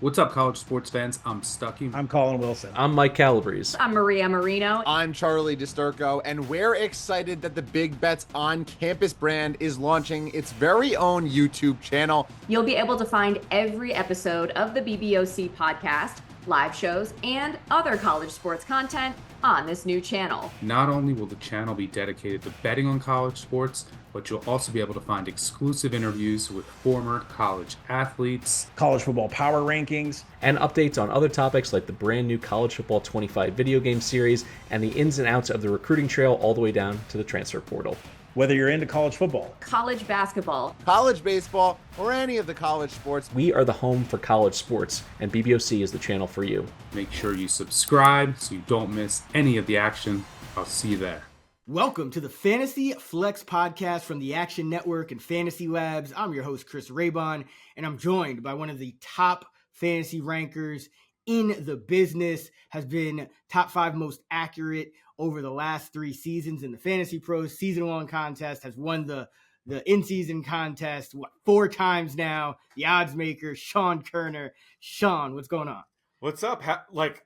What's up, college sports fans? I'm Stuckey. I'm Colin Wilson. I'm Mike Calabrese. I'm Maria Marino. I'm Charlie DiSturco, and we're excited that the Big Bets on Campus brand is launching its very own YouTube channel. You'll be able to find every episode of the BBOC podcast, live shows, and other college sports content on this new channel. Not only will the channel be dedicated to betting on college sports, but you'll also be able to find exclusive interviews with former college athletes, college football power rankings, and updates on other topics like the brand new College Football 25 video game series and the ins and outs of the recruiting trail all the way down to the transfer portal. Whether you're into college football, college basketball, college baseball, or any of the college sports, we are the home for college sports, and BBOC is the channel for you. Make sure you subscribe so you don't miss any of the action. I'll see you there. Welcome to the Fantasy Flex podcast from the Action Network and Fantasy Labs. I'm your host, Chris Raybon, and I'm joined by one of the top fantasy rankers in the business, has been top 5 most accurate over the last 3 seasons in the Fantasy Pros season-long contest, has won the in-season contest 4 times now, the odds maker, Sean Kerner. Sean, what's going on? What's up?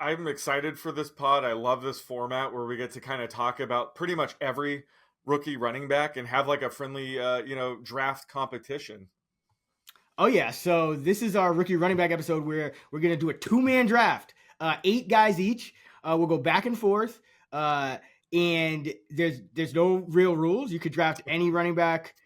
I'm excited for this pod. I love this format where we get to kind of talk about pretty much every rookie running back and have like a friendly, draft competition. Oh yeah. So this is our rookie running back episode where we're going to do a 2-man draft, 8 guys each. We'll go back and forth. And there's no real rules. You could draft any running back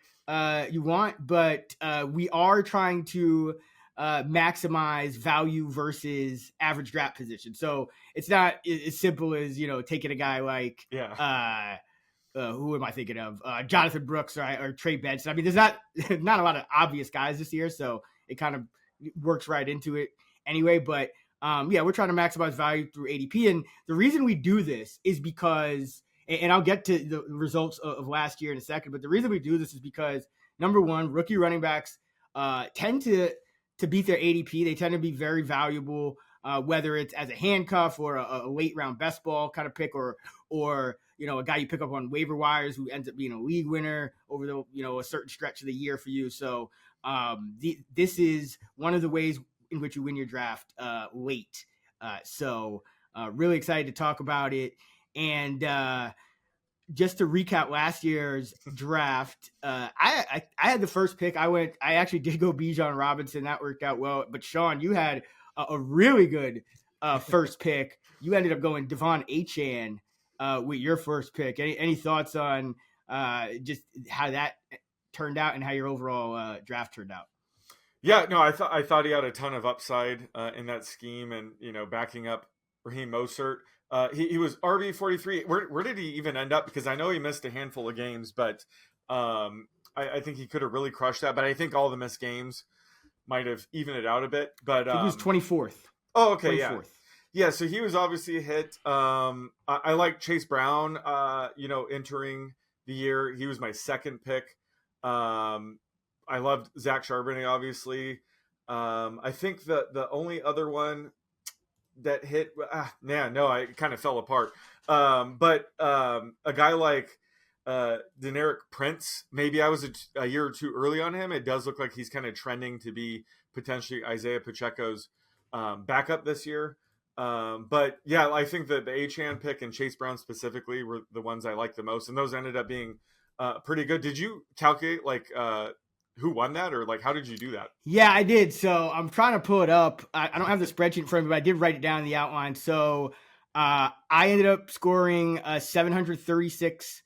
you want, but we are trying to maximize value versus average draft position. So it's not as simple as, taking a guy like, who am I thinking of? Jonathon Brooks or Trey Benson. I mean, there's not a lot of obvious guys this year, so it kind of works right into it anyway. But we're trying to maximize value through ADP. And the reason we do this is because, and I'll get to the results of last year in a second, but the reason we do this is because, number one, rookie running backs tend to beat their ADP. They tend to be very valuable, whether it's as a handcuff or a late round best ball kind of pick, or a guy you pick up on waiver wires who ends up being a league winner over the a certain stretch of the year for you. So this is one of the ways in which you win your draft late. So really excited to talk about it. And just to recap last year's draft, I had the first pick. I actually did go Bijan Robinson. That worked out well. But Sean, you had a really good first pick. You ended up going Devon Achane with your first pick. Any thoughts on just how that turned out and how your overall draft turned out? Yeah, no, I thought he had a ton of upside in that scheme, and backing up Raheem Mostert. He was RB 43. Where did he even end up? Because I know he missed a handful of games, but I think he could have really crushed that. But I think all the missed games might have evened it out a bit. But he was 24th. Oh, okay, 24th. Yeah. So he was obviously a hit. I like Chase Brown. Entering the year, he was my second pick. I loved Zach Charbonnet, obviously. I think the only other one that hit, I kind of fell apart. But a guy like Deneric Prince, maybe I was a year or two early on him. It does look like he's kind of trending to be potentially Isaiah Pacheco's backup this year. But yeah, I think that the Achane pick and Chase Brown specifically were the ones I liked the most, and those ended up being pretty good. Did you calculate who won that, or how did you do that? Yeah, I did. So I'm trying to pull it up. I don't have the spreadsheet in front of me, but I did write it down in the outline. So I ended up scoring 736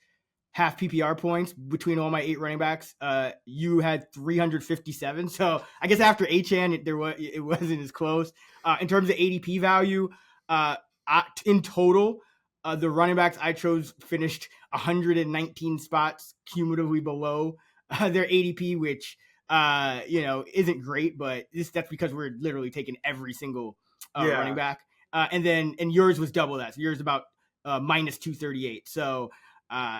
half PPR points between all my 8 running backs. You had 357. So I guess after Achane, it wasn't as close. In terms of ADP value, in total, the running backs I chose finished 119 spots cumulatively below their ADP, which isn't great, but that's because we're literally taking every single running back. And yours was double that. So yours about minus 238. So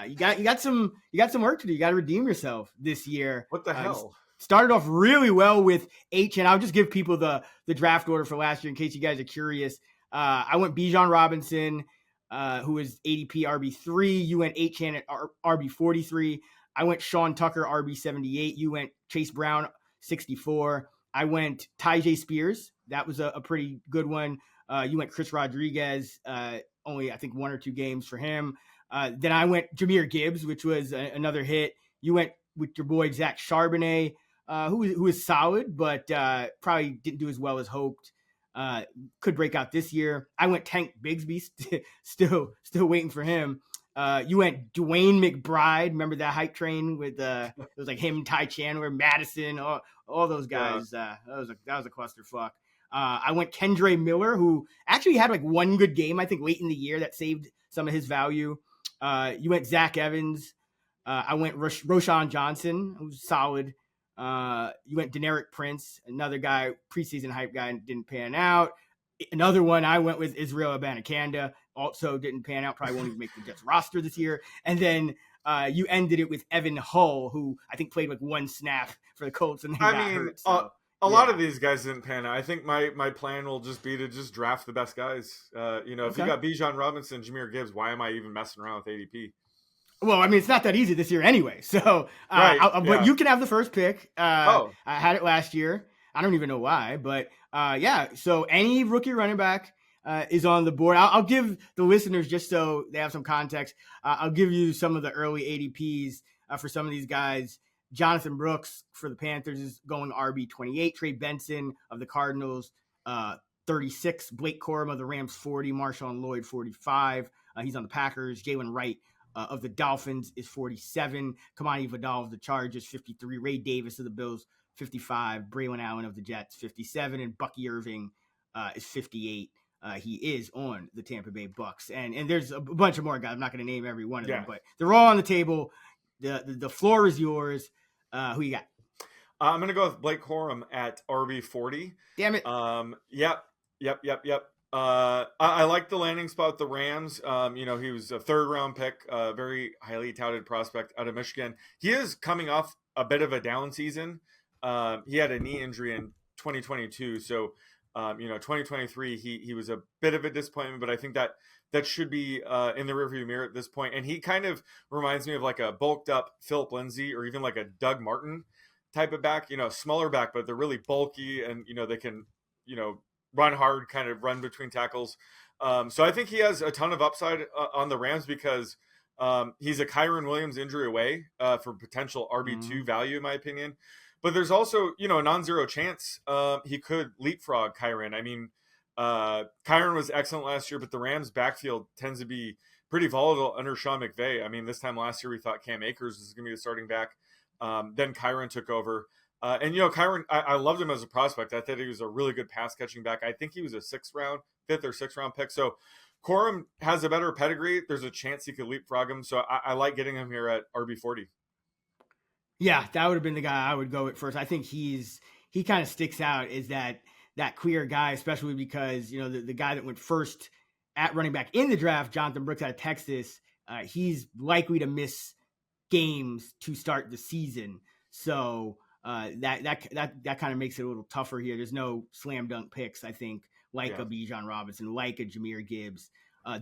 you got some work to do. You got to redeem yourself this year. What the hell? Started off really well with H, and I'll just give people the draft order for last year in case you guys are curious. I went Bijan Robinson, who was ADP RB3. You went Achane at RB43. I went Sean Tucker, RB78. You went Chase Brown, 64. I went Tyjae Spears, that was a pretty good one. You went Chris Rodriguez, only I think 1 or 2 games for him. Then I went Jahmyr Gibbs, which was another hit. You went with your boy Zach Charbonnet, who is solid, but probably didn't do as well as hoped. Could break out this year. I went Tank Bigsby, still waiting for him. You went Dwayne McBride. Remember that hype train with it was like him, Ty Chandler, Madison, all those guys. That was a clusterfuck. I went Kendre Miller, who actually had like 1 good game, I think, late in the year that saved some of his value. You went Zach Evans. I went Roshan Johnson, who's solid. You went Deneric Prince, another guy, preseason hype guy, didn't pan out. Another one I went with Israel Abanikanda, also didn't pan out, probably won't even make the Jets roster this year. And then you ended it with Evan Hull, who I think played like 1 snap for the Colts and then got hurt. So, a lot of these guys didn't pan out. I think my plan will just be to just draft the best guys. If you got Bijan Robinson, Jahmyr Gibbs, why am I even messing around with ADP? Well, I mean, it's not that easy this year anyway. So, but you can have the first pick. I had it last year. I don't even know why, but so any rookie running back is on the board. I'll give the listeners, just so they have some context, I'll give you some of the early ADPs for some of these guys. Jonathon Brooks for the Panthers is going RB 28. Trey Benson of the Cardinals, 36. Blake Corum of the Rams, 40. MarShawn Lloyd, 45. He's on the Packers. Jaylen Wright of the Dolphins is 47. Kimani Vidal of the Chargers, 53. Ray Davis of the Bills, 55. Braelon Allen of the Jets, 57. And Bucky Irving is 58. He is on the Tampa Bay Bucks. And there's a bunch of more guys. I'm not going to name every one of them, but they're all on the table. The floor is yours. Who you got? I'm going to go with Blake Corum at RB 40. Damn it. Yep. I like the landing spot with the Rams. He was a 3rd round pick, very highly touted prospect out of Michigan. He is coming off a bit of a down season. He had a knee injury in 2022. So, 2023, he was a bit of a disappointment, but I think that should be in the rearview mirror at this point. And he kind of reminds me of like a bulked up Philip Lindsay or even like a Doug Martin type of back, smaller back, but they're really bulky and, they can, run hard, kind of run between tackles. So I think he has a ton of upside on the Rams because he's a Kyron Williams injury away for potential RB2 value, in my opinion. But there's also, a non-zero chance he could leapfrog Kyron. I mean, Kyron was excellent last year, but the Rams backfield tends to be pretty volatile under Sean McVay. I mean, this time last year, we thought Cam Akers was going to be the starting back. Then Kyron took over. Kyron, I loved him as a prospect. I thought he was a really good pass catching back. I think he was a 5th or 6th round pick. So Corum has a better pedigree. There's a chance he could leapfrog him. So I like getting him here at RB 40. Yeah, that would have been the guy I would go with first. I think he kind of sticks out as that clear guy, especially because, the guy that went first at running back in the draft, Jonathon Brooks out of Texas, he's likely to miss games to start the season. So that kind of makes it a little tougher here. There's no slam dunk picks, I think, like a Bijan Robinson, like a Jahmyr Gibbs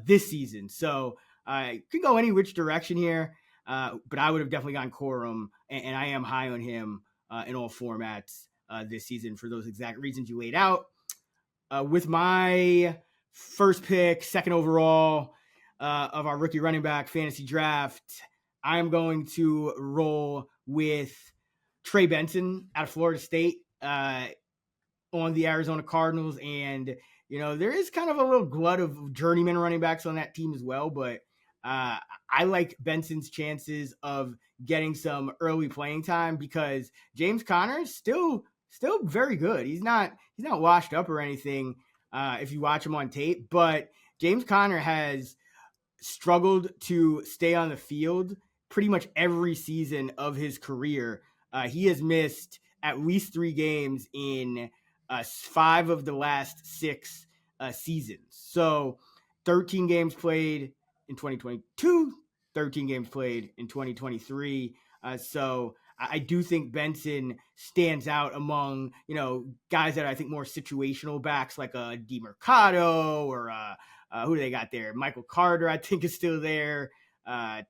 this season. So could go any which direction here. But I would have definitely gone Corum, and I am high on him in all formats this season for those exact reasons you laid out. With my first pick, 2nd overall of our rookie running back fantasy draft, I'm going to roll with Trey Benson out of Florida State on the Arizona Cardinals. And, there is kind of a little glut of journeyman running backs on that team as well, but I like Benson's chances of getting some early playing time because James Conner is still very good. He's not washed up or anything if you watch him on tape, but James Conner has struggled to stay on the field pretty much every season of his career. He has missed at least 3 games in 5 of the last 6 seasons. So 13 games played in 2022, 13 games played in 2023. So I do think Benson stands out among, guys that I think more situational backs like a DeMercado or who do they got there? Michael Carter, I think, is still there.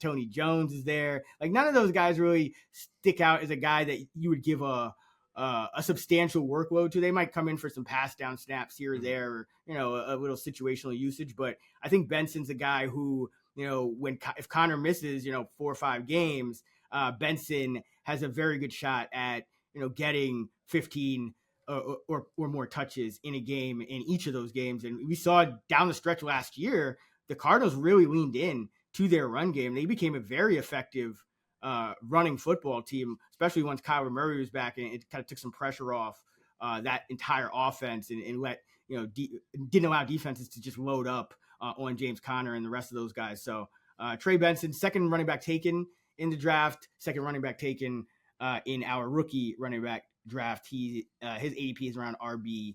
Tony Jones is there. Like, none of those guys really stick out as a guy that you would give a a substantial workload to. They might come in for some pass down snaps here or there, or, a little situational usage. But I think Benson's a guy who, if Connor misses, 4 or 5 games, Benson has a very good shot at, getting 15 or more touches in a game in each of those games. And we saw down the stretch last year, the Cardinals really leaned in to their run game. They became a very effective running football team, especially once Kyler Murray was back, and it kind of took some pressure off that entire offense and let, didn't allow defenses to just load up on James Conner and the rest of those guys. So Trey Benson, second running back taken in the draft, second running back taken in our rookie running back draft. His ADP is around RB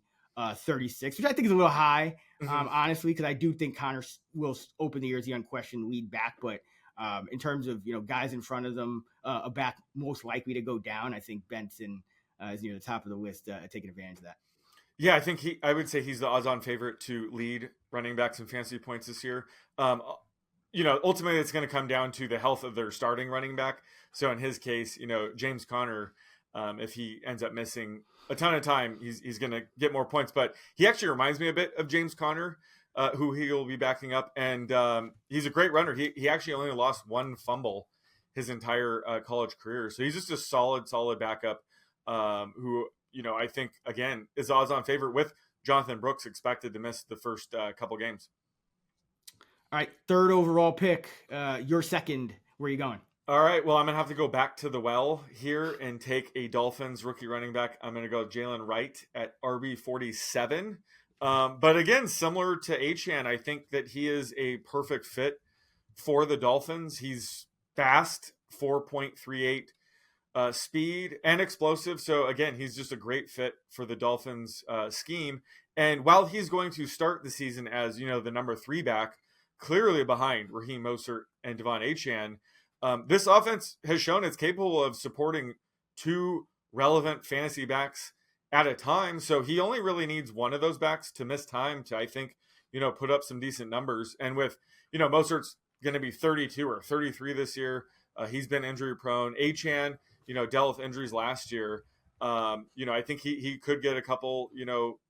36, which I think is a little high, honestly, because I do think Connor will open the year as the unquestioned lead back. But in terms of, guys in front of them, a back most likely to go down, I think Benson is near the top of the list, taking advantage of that. Yeah, I think I would say he's the odds-on favorite to lead running backs in fantasy points this year. Ultimately it's going to come down to the health of their starting running back. So in his case, James Conner, if he ends up missing a ton of time, he's going to get more points. But he actually reminds me a bit of James Conner, who he will be backing up. And he's a great runner. He actually only lost 1 fumble his entire college career. So he's just a solid backup who, I think, again, is odds-on favorite with Jonathon Brooks expected to miss the first couple games. All right, third overall pick, your second. Where are you going? All right, well, I'm going to have to go back to the well here and take a Dolphins rookie running back. I'm going to go Jaylen Wright at RB 47. But again, similar to Achane, I think that he is a perfect fit for the Dolphins. He's fast, 4.38 speed, and explosive. So again, he's just a great fit for the Dolphins scheme. And while he's going to start the season as, the number 3 back, clearly behind Raheem Mostert and Devon Achane, this offense has shown it's capable of supporting 2 relevant fantasy backs at a time. So he only really needs one of those backs to miss time to, I think, put up some decent numbers. And with, Mostert's going to be 32 or 33 this year. He's been injury prone. Achane, dealt with injuries last year. I think he could get a couple,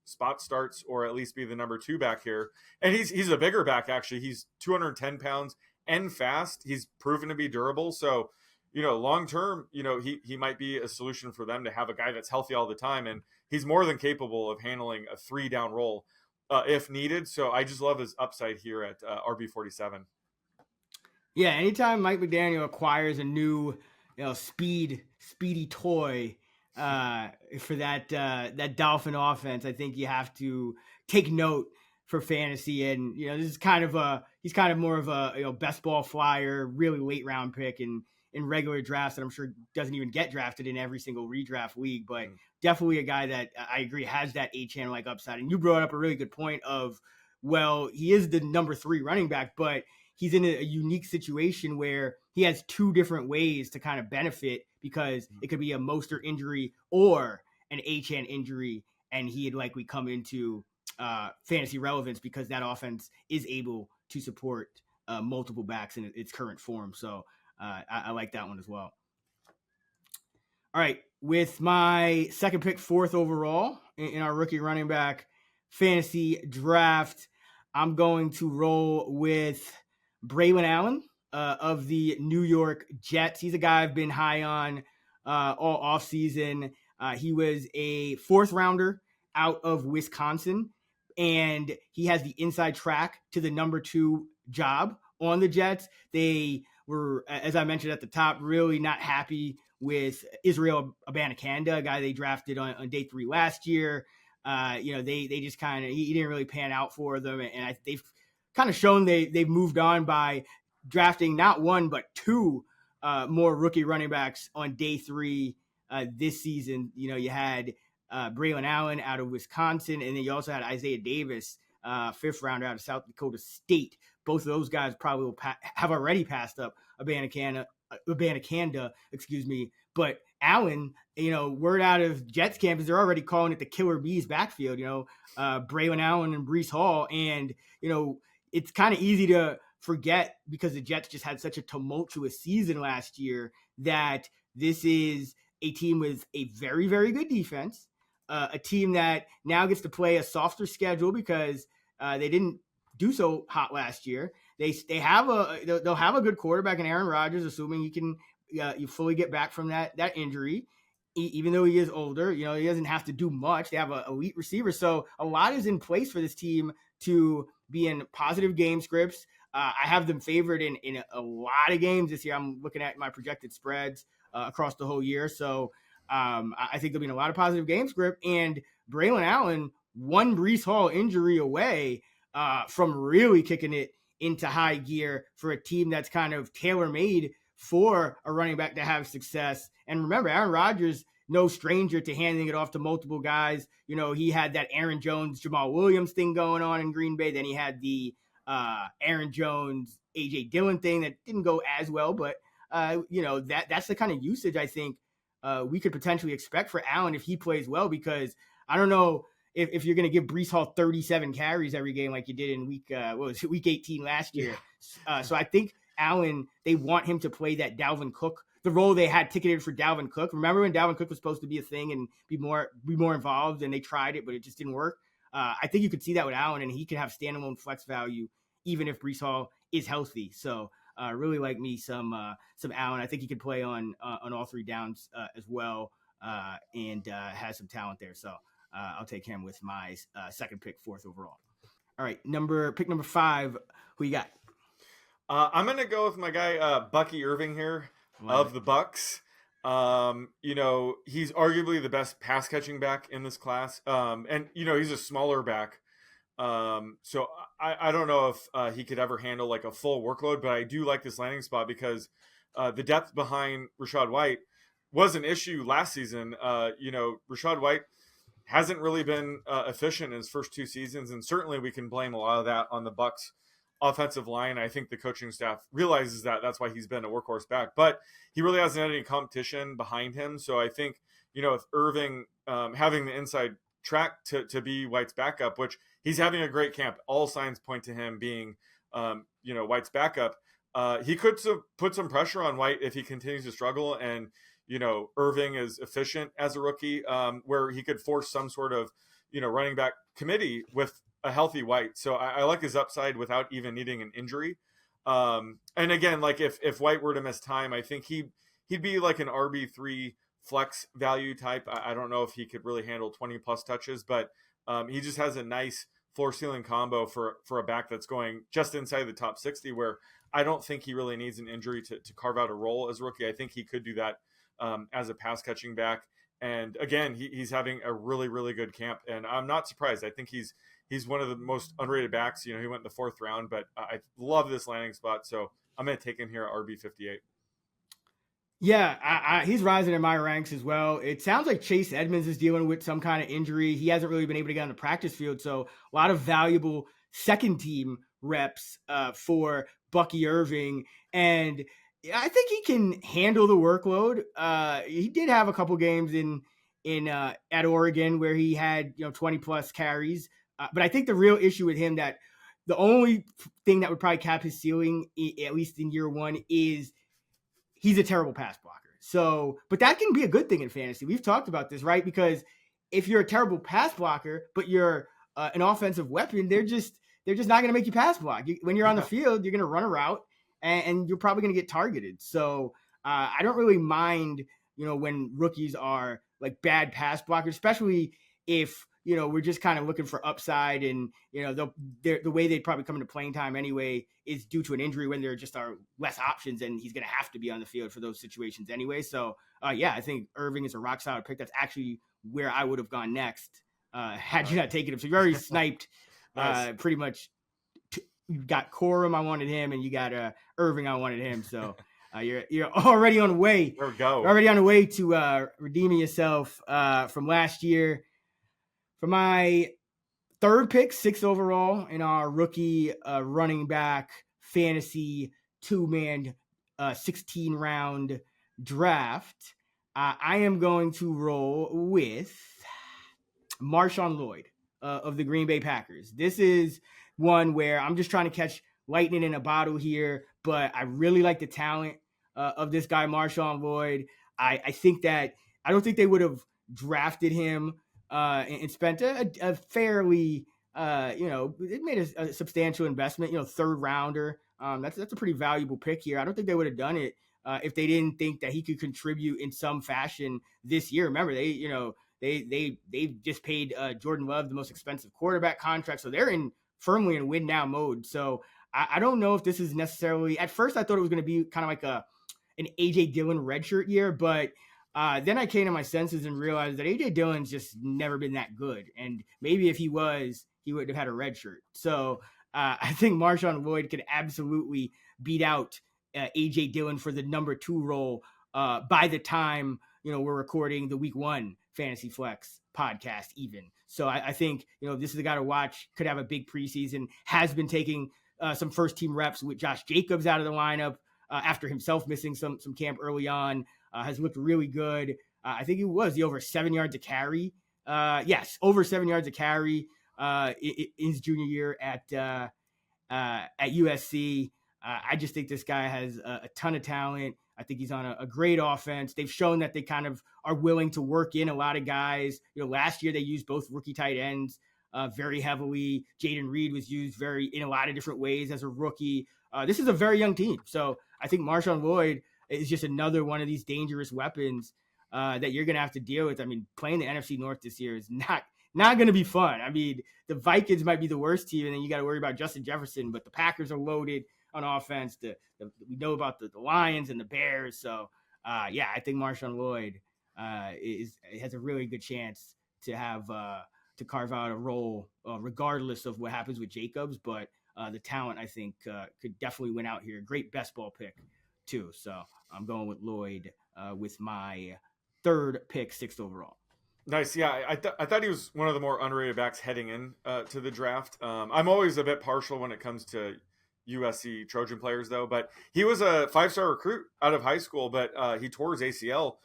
spot starts or at least be the number 2 back here. And he's a bigger back, actually. He's 210 pounds and fast. He's proven to be durable. So, long term, he might be a solution for them to have a guy that's healthy all the time. And he's more than capable of handling a 3-down role if needed. So I just love his upside here at RB 47. Yeah, anytime Mike McDaniel acquires a new, speedy toy for that Dolphin offense, I think you have to take note for fantasy. And this is he's kind of more of a best ball flyer, really late round pick in regular drafts that I'm sure doesn't even get drafted in every single redraft league, but definitely a guy that I agree has that Achane like upside. And you brought up a really good point of, well, he is the number 3 running back, but he's in a unique situation where he has 2 different ways to kind of benefit, because it could be a Mostert injury or an Achane injury, and he'd likely come into fantasy relevance because that offense is able to support multiple backs in its current form. So I like that one as well. All right, with my second pick, 4th overall in our rookie running back fantasy draft, I'm going to roll with Braelon Allen of the New York Jets. He's a guy I've been high on all offseason. He was a 4th rounder out of Wisconsin, and he has the inside track to the number 2 job on the Jets. They were, as I mentioned at the top, really not happy with Israel Abanikanda, a guy they drafted on day 3 last year. They just kind of, he didn't really pan out for them. And they've kind of shown they've moved on by drafting not 1, but 2 more rookie running backs on day 3 this season. You had Braelon Allen out of Wisconsin, and then you also had Isaiah Davis, 5th rounder out of South Dakota State. Both of those guys probably will have already passed up Abanikanda, but Allen, word out of Jets camp is they're already calling it the Killer Bees backfield, Braelon Allen and Breece Hall. And, it's kind of easy to forget, because the Jets just had such a tumultuous season last year, that this is a team with a very, very good defense, a team that now gets to play a softer schedule because they didn't do so hot last year. They'll have a good quarterback in Aaron Rodgers, assuming he can you fully get back from that injury. Even though he is older, he doesn't have to do much. They have an elite receiver, so a lot is in place for this team to be in positive game scripts. I have them favored in a lot of games this year. I'm looking at my projected spreads across the whole year, so I think they'll be in a lot of positive game script. And Braelon Allen, one Breece Hall injury away from really kicking it into high gear for a team that's kind of tailor-made for a running back to have success. And remember, Aaron Rodgers, no stranger to handing it off to multiple guys. He had that Aaron Jones, Jamal Williams thing going on in Green Bay. Then he had the Aaron Jones, A.J. Dillon thing that didn't go as well. But, that's the kind of usage I think we could potentially expect for Allen if he plays well, because I don't know if you're going to give Breece Hall 37 carries every game like you did in week 18 last year. Yeah. So I think Allen, they want him to play that Dalvin Cook, the role they had ticketed for Dalvin Cook. Remember when Dalvin Cook was supposed to be a thing and be more involved, and they tried it, but it just didn't work? I think you could see that with Allen, and he could have standalone flex value even if Breece Hall is healthy. So really like me some Allen. I think he could play on all three downs as well, and has some talent there. So I'll take him with my second pick, fourth overall. All right, pick number 5. Who you got? I'm going to go with my guy, Bucky Irving here of the Bucks. He's arguably the best pass catching back in this class. And he's a smaller back. So I don't know if he could ever handle like a full workload, but I do like this landing spot because the depth behind Rachaad White was an issue last season. Rachaad White hasn't really been efficient in his first 2 seasons, and certainly we can blame a lot of that on the Bucks offensive line. I think the coaching staff realizes that. That's why he's been a workhorse back, but he really hasn't had any competition behind him. So I think, if Irving having the inside track to be White's backup, which he's having a great camp, all signs point to him being, White's backup. He could put some pressure on White if he continues to struggle. And, Irving is efficient as a rookie, where he could force some sort of, running back committee with a healthy White. So I like his upside without even needing an injury. And again, like if White were to miss time, I think he'd be like an RB3 flex value type. I don't know if he could really handle 20 plus touches, but he just has a nice floor ceiling combo for a back that's going just inside the top 60, where I don't think he really needs an injury to carve out a role as a rookie. I think he could do that as a pass catching back. And again, he's having a really, really good camp, and I'm not surprised. I think he's one of the most underrated backs. He went in the 4th round, but I love this landing spot. So I'm going to take him here at RB58. Yeah, he's rising in my ranks as well. It sounds like Chase Edmonds is dealing with some kind of injury. He hasn't really been able to get on the practice field. So a lot of valuable second team reps for Bucky Irving. And I think he can handle the workload. He did have a couple games at Oregon where he had 20 plus carries. But I think the real issue with him, that the only thing that would probably cap his ceiling, at least in year 1, is he's a terrible pass blocker. So, but that can be a good thing in fantasy. We've talked about this, right? Because if you're a terrible pass blocker, but you're an offensive weapon, they're just not going to make you pass block. When you're on the field, you're going to run a route, and you're probably going to get targeted. So I don't really mind, when rookies are like bad pass blockers, especially if, we're just kind of looking for upside, and, the way they'd probably come into playing time anyway is due to an injury, when there just are less options, and he's going to have to be on the field for those situations anyway. So I think Irving is a rock solid pick. That's actually where I would have gone next had you not taken him. So you already sniped pretty much. You got Corum, I wanted him, and you got Irving, I wanted him. So you're already on the way. There we go. Already on the way to redeeming yourself from last year. For my third pick, 6th overall in our rookie running back fantasy 2-man 16-round draft, I am going to roll with MarShawn Lloyd of the Green Bay Packers. This is one where I'm just trying to catch lightning in a bottle here, but I really like the talent of this guy, MarShawn Lloyd. I think that I don't think they would have drafted him and spent a fairly, it made a substantial investment, third rounder. That's a pretty valuable pick here. I don't think they would have done it if they didn't think that he could contribute in some fashion this year. Remember, they just paid Jordan Love the most expensive quarterback contract, so they're firmly in win now mode. So I don't know if this is necessarily. At first, I thought it was going to be kind of like an AJ Dillon redshirt year, but then I came to my senses and realized that AJ Dillon's just never been that good, and maybe if he was, he would have had a redshirt. So I think MarShawn Lloyd could absolutely beat out AJ Dillon for the number 2 role by the time we're recording the Week 1 Fantasy Flex podcast even. So I think this is a guy to watch, could have a big preseason, has been taking some first team reps with Josh Jacobs out of the lineup after himself missing some camp early on, has looked really good. I think he over 7 yards a carry. Yes, over 7 yards a carry in his junior year at USC. I just think this guy has a ton of talent. I think he's on a great offense. They've shown that they kind of are willing to work in a lot of guys. Last year they used both rookie tight ends very heavily. Jaden Reed was used in a lot of different ways as a rookie. This is a very young team. So I think MarShawn Lloyd is just another one of these dangerous weapons that you're going to have to deal with. I mean, playing the NFC North this year is not going to be fun. I mean, the Vikings might be the worst team, and then you got to worry about Justin Jefferson, but the Packers are loaded on offense. We know about the Lions and the Bears. So, I think MarShawn Lloyd has a really good chance to have to carve out a role regardless of what happens with Jacobs. But the talent, I think, could definitely win out here. Great best ball pick, too. So I'm going with Lloyd with my 3rd pick, 6th overall. Nice. Yeah, I thought he was one of the more underrated backs heading in to the draft. I'm always a bit partial when it comes to USC Trojan players, though. But he was a 5-star recruit out of high school, but he tore his ACL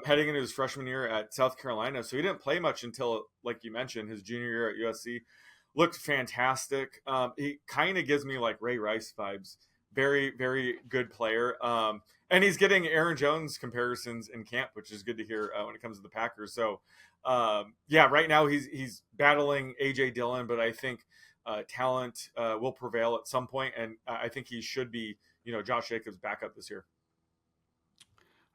heading into his freshman year at South Carolina. So he didn't play much until, like you mentioned, his junior year at USC. Looked fantastic. He kind of gives me like Ray Rice vibes. Very, very good player. And he's getting Aaron Jones comparisons in camp, which is good to hear when it comes to the Packers. So, right now he's battling A.J. Dillon, but I think talent will prevail at some point, and I think he should be, Josh Jacobs' backup this year.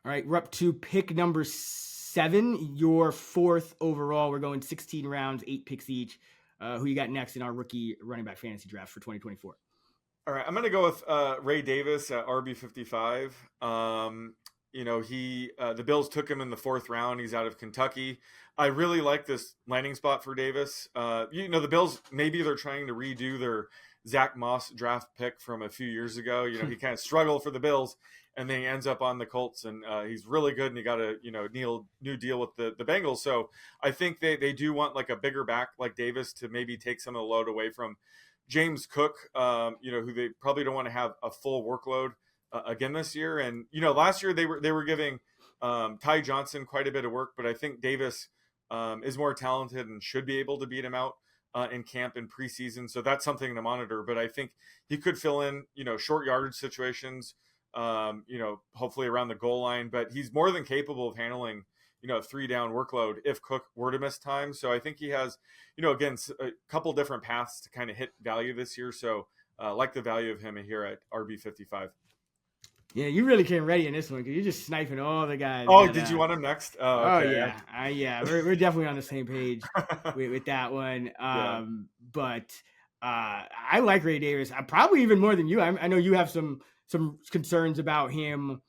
All right, we're up to pick number 7, your 4th overall. We're going 16 rounds, 8 picks each. Who you got next in our rookie running back fantasy draft for 2024? All right, I'm going to go with Ray Davis at RB55. The Bills took him in the 4th round. He's out of Kentucky. I really like this landing spot for Davis. The Bills, maybe they're trying to redo their Zach Moss draft pick from a few years ago. He kind of struggled for the Bills, and then he ends up on the Colts, and he's really good, and he got a new deal with the Bengals. So I think they do want like a bigger back like Davis to maybe take some of the load away from James Cook, who they probably don't want to have a full workload again this year. And, last year they were giving Ty Johnson quite a bit of work, but I think Davis is more talented and should be able to beat him out in camp and preseason. So that's something to monitor, but I think he could fill in, short yardage situations, hopefully around the goal line, but he's more than capable of handling, a 3-down workload if Cook were to miss time. So I think he has, again, a couple different paths to kind of hit value this year. So like the value of him here at RB55. Yeah, you really came ready in this one because you're just sniping all the guys. Oh, did you want him next? Oh, okay. Yeah. We're definitely on the same page with that one. But I like Ray Davis. Probably even more than you. I know you have some concerns about him.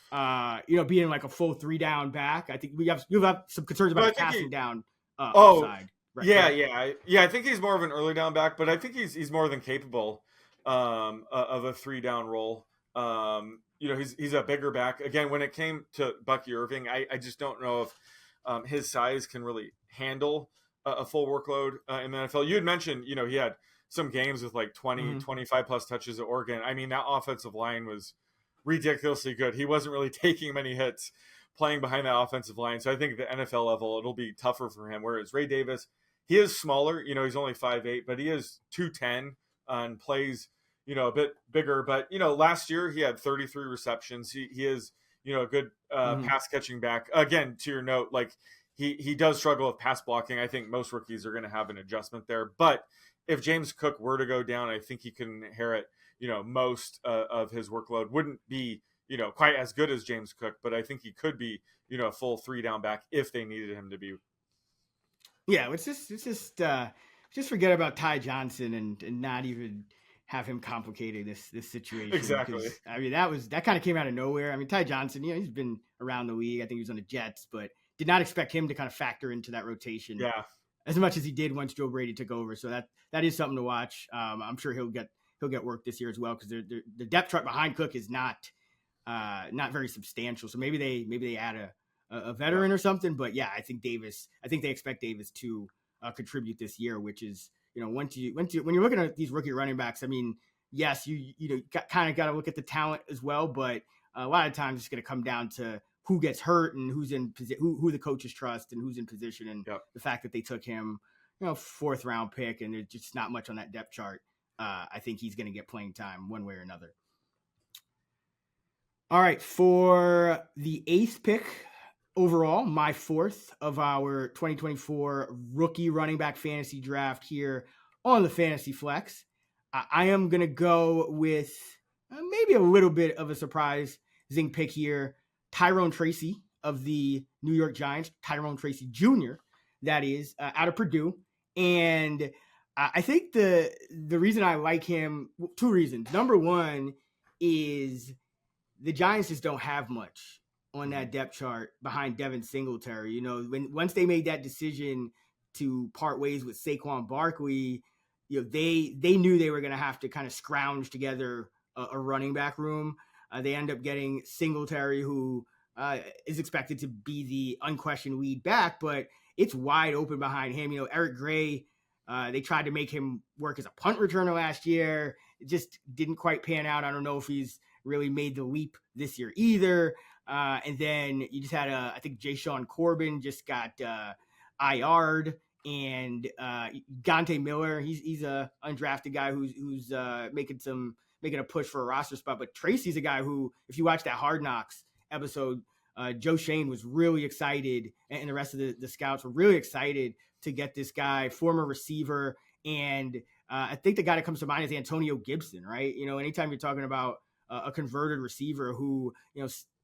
Being like a full 3-down back. I think you have some concerns about passing down upside. Right? Yeah. I think he's more of an early down back, but I think he's more than capable of a 3-down role. He's a bigger back. Again, when it came to Bucky Irving, I just don't know if his size can really handle a full workload in the NFL. You had mentioned, he had some games with like 20, 25 plus touches at Oregon. I mean, that offensive line was ridiculously good. He wasn't really taking many hits playing behind that offensive line. So I think at the NFL level, it'll be tougher for him. Whereas Ray Davis, he is smaller, he's only 5'8", but he is 210 and plays, a bit bigger. But, last year he had 33 receptions. He is, a good pass catching back. Again, to your note, like he does struggle with pass blocking. I think most rookies are going to have an adjustment there. But if James Cook were to go down, I think he can inherit, most of his workload. Wouldn't be, quite as good as James Cook, but I think he could be, a full 3-down back if they needed him to be. Yeah, it's just forget about Ty Johnson and not even have him complicating this situation. Exactly. I mean, that kind of came out of nowhere. I mean, Ty Johnson, he's been around the league. I think he was on the Jets, but did not expect him to kind of factor into that rotation. Yeah. As much as he did once Joe Brady took over. So that is something to watch. I'm sure he'll get work this year as well, because the depth chart behind Cook is not very substantial. So maybe they add a veteran or something. But yeah, I think they expect Davis to contribute this year, which is, when you're looking at these rookie running backs, I mean, yes, you kind of got to look at the talent as well, but a lot of times it's going to come down to who gets hurt and who's in who the coaches trust and who's in position. And the fact that they took him, 4th round pick, and there's just not much on that depth chart. I think he's going to get playing time one way or another. All right, for the 8th pick overall, my 4th of our 2024 rookie running back fantasy draft here on the Fantasy Flex, I am going to go with maybe a little bit of a surprising pick here. Tyrone Tracy of the New York Giants, Tyrone Tracy Jr., that is, out of Purdue. And I think the reason I like him, 2 reasons. Number one is the Giants just don't have much on that depth chart behind Devin Singletary. Once they made that decision to part ways with Saquon Barkley, they knew they were going to have to kind of scrounge together a running back room. They end up getting Singletary, who is expected to be the unquestioned lead back, but it's wide open behind him. Eric Gray, they tried to make him work as a punt returner last year. It just didn't quite pan out. I don't know if he's really made the leap this year either. And then you just had I think Jaysean Corbin just got IR'd, and Gante Miller, he's a undrafted guy who's making a push for a roster spot. But Tracy's a guy who, if you watch that Hard Knocks episode, Joe Shane was really excited, and the rest of the scouts were really excited to get this guy, former receiver. And I think the guy that comes to mind is Antonio Gibson, right? Anytime you're talking about a converted receiver who,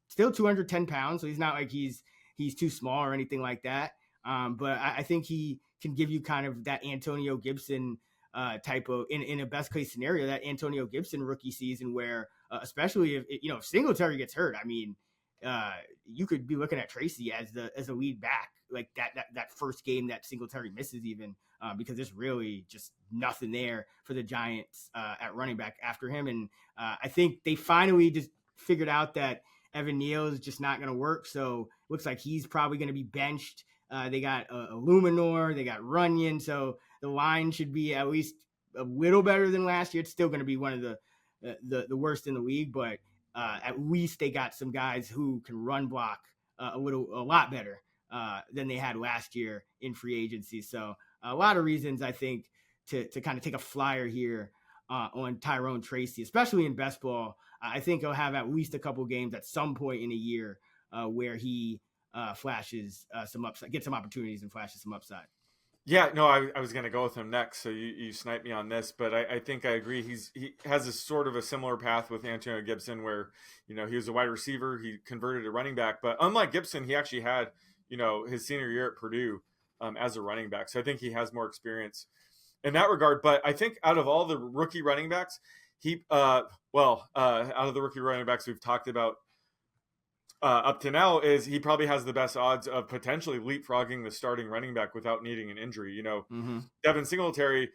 still 210 pounds, so he's not like he's too small or anything like that. But I think he can give you kind of that Antonio Gibson type of, in a best case scenario, that Antonio Gibson rookie season where, especially if Singletary gets hurt, I mean, you could be looking at Tracy as a lead back, like that first game that Singletary misses even, because there's really just nothing there for the Giants at running back after him. And I think they finally just figured out that Evan Neal is just not going to work. So looks like he's probably going to be benched. They got Illuminor, they got Runyon. So the line should be at least a little better than last year. It's still going to be one of the worst in the league, but at least they got some guys who can run block a lot better than they had last year in free agency. So a lot of reasons, I think, to kind of take a flyer here on Tyrone Tracy, especially in best ball. I think he'll have at least a couple games at some point in a year where he flashes some upside, gets some opportunities and flashes some upside. Yeah, no, I was going to go with him next, so you sniped me on this, but I think I agree. He has a sort of a similar path with Antonio Gibson, where he was a wide receiver, he converted to running back, but unlike Gibson, he actually had his senior year at Purdue as a running back, so I think he has more experience in that regard. But I think out of all the rookie running backs, out of the rookie running backs we've talked about up to now, is he probably has the best odds of potentially leapfrogging the starting running back without needing an injury. Devin Singletary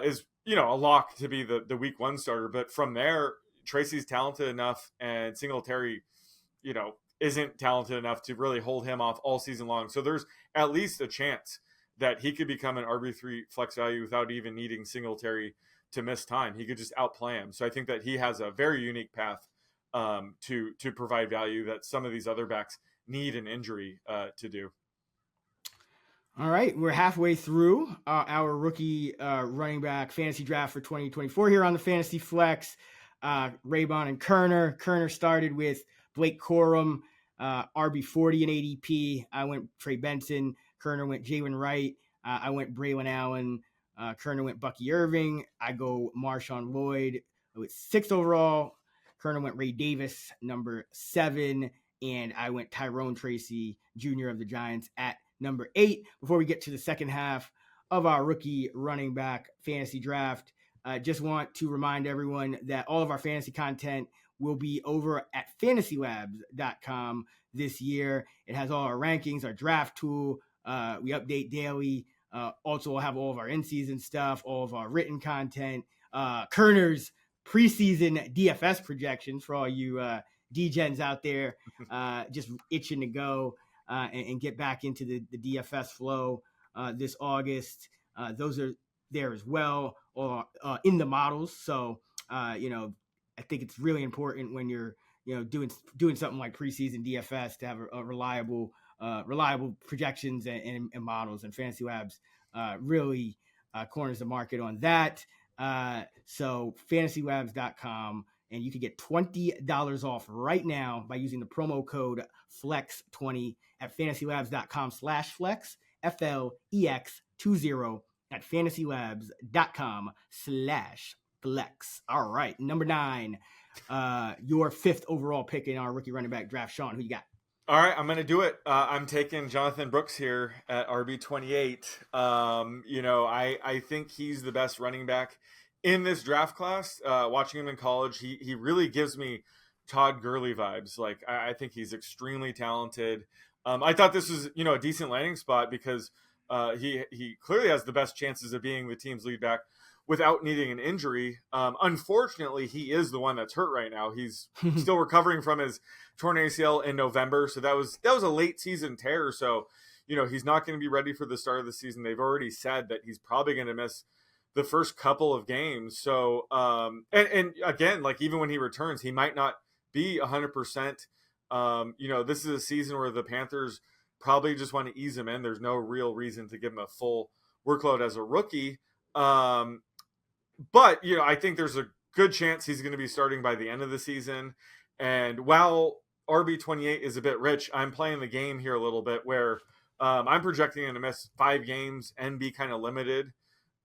is, a lock to be the week 1 starter, but from there, Tracy's talented enough, and Singletary, isn't talented enough to really hold him off all season long. So there's at least a chance that he could become an RB3 flex value without even needing Singletary to miss time. He could just outplay him. So I think that he has a very unique path to provide value that some of these other backs need an injury to do. All right, we're halfway through our rookie running back fantasy draft for 2024 here on the Fantasy Flex. Raybon and Kerner. Kerner started with Blake Corum, RB40 in ADP. I went Trey Benson. Kerner went Jaylen Wright. I went Braelon Allen. Kerner went Bucky Irving. I go MarShawn Lloyd with 6th overall. Kerner went Ray Davis, number 7. And I went Tyrone Tracy Jr. of the Giants at number 8. Before we get to the second half of our rookie running back fantasy draft, just want to remind everyone that all of our fantasy content will be over at FantasyLabs.com this year. It has all our rankings, our draft tool. We update daily. Also, we'll have all of our in-season stuff, all of our written content, Kerner's preseason DFS projections for all you D-gens out there just itching to go and get back into the DFS flow this August. Those are there as well, or in the models. So, I think it's really important when you're, doing something like preseason DFS to have a reliable projections and models, and Fantasy Labs really corners the market on that. So FantasyLabs.com, and you can get $20 off right now by using the promo code FLEX20 at FantasyLabs.com/flex, FLEX20 at FantasyLabs.com/flex. All right, number 9, your 5th overall pick in our rookie running back draft. Sean, who you got? All right, I'm going to do it. I'm taking Jonathon Brooks here at RB28. I think he's the best running back in this draft class. Watching him in college, he really gives me Todd Gurley vibes. Like, I think he's extremely talented. I thought this was, a decent landing spot because he clearly has the best chances of being the team's lead back without needing an injury. Unfortunately, he is the one that's hurt right now. He's still recovering from his torn ACL in November. So that was a late season tear. So, he's not going to be ready for the start of the season. They've already said that he's probably going to miss the first couple of games. So, and again, like, even when he returns, he might not be 100%. This is a season where the Panthers probably just want to ease him in. There's no real reason to give him a full workload as a rookie. But, I think there's a good chance he's going to be starting by the end of the season. And while RB28 is a bit rich, I'm playing the game here a little bit where I'm projecting him to miss 5 games and be kind of limited